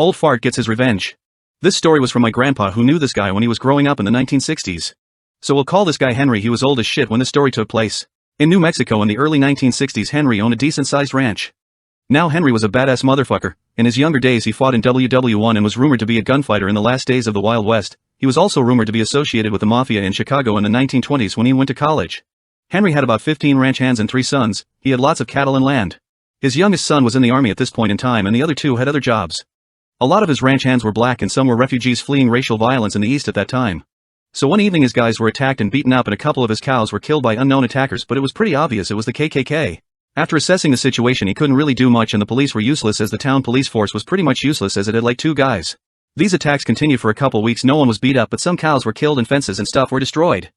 Old fart gets his revenge. This story was from my grandpa who knew this guy when he was growing up in the 1960s. So we'll call this guy Henry. He was old as shit when this story took place. In New Mexico in the early 1960s, Henry owned a decent-sized ranch. Now Henry was a badass motherfucker. In his younger days he fought in WW1 and was rumored to be a gunfighter in the last days of the Wild West. He was also rumored to be associated with the mafia in Chicago in the 1920s when he went to college. Henry had about 15 ranch hands and 3 sons. He had lots of cattle and land. His youngest son was in the army at this point in time and the other 2 had other jobs. A lot of his ranch hands were black and some were refugees fleeing racial violence in the East at that time. So one evening his guys were attacked and beaten up and a couple of his cows were killed by unknown attackers, but it was pretty obvious it was the KKK. After assessing the situation he couldn't really do much and the police were useless as the town police force was pretty much useless as it had like 2 guys. These attacks continued for a couple weeks. No one was beat up but some cows were killed and fences and stuff were destroyed.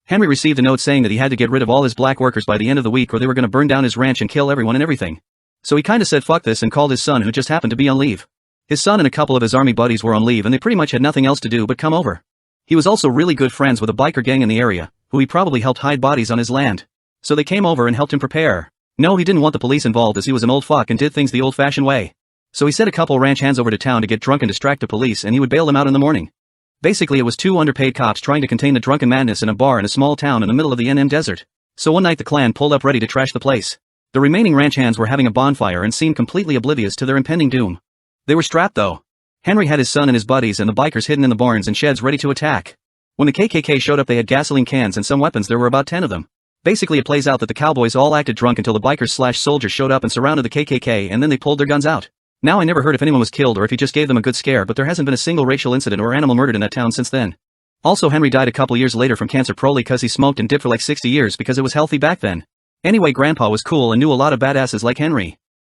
Henry received a note saying that he had to get rid of all his black workers by the end of the week or they were gonna burn down his ranch and kill everyone and everything. So he kinda said fuck this and called his son who just happened to be on leave. His son and a couple of his army buddies were on leave and they pretty much had nothing else to do but come over. He was also really good friends with a biker gang in the area, who he probably helped hide bodies on his land. So they came over and helped him prepare. No, he didn't want the police involved as he was an old fuck and did things the old-fashioned way. So he sent a couple ranch hands over to town to get drunk and distract the police and he would bail them out in the morning. Basically it was 2 underpaid cops trying to contain the drunken madness in a bar in a small town in the middle of the NM desert. So one night the clan pulled up ready to trash the place. The remaining ranch hands were having a bonfire and seemed completely oblivious to their impending doom. They were strapped though. Henry had his son and his buddies and the bikers hidden in the barns and sheds ready to attack. When the KKK showed up they had gasoline cans and some weapons. There were about 10 of them. Basically it plays out that the cowboys all acted drunk until the bikers/soldiers showed up and surrounded the KKK and then they pulled their guns out. Now I never heard if anyone was killed or if he just gave them a good scare, but there hasn't been a single racial incident or animal murdered in that town since then. Also Henry died a couple years later from cancer probably cause he smoked and dipped for like 60 years because it was healthy back then. Anyway, grandpa was cool and knew a lot of badasses like Henry.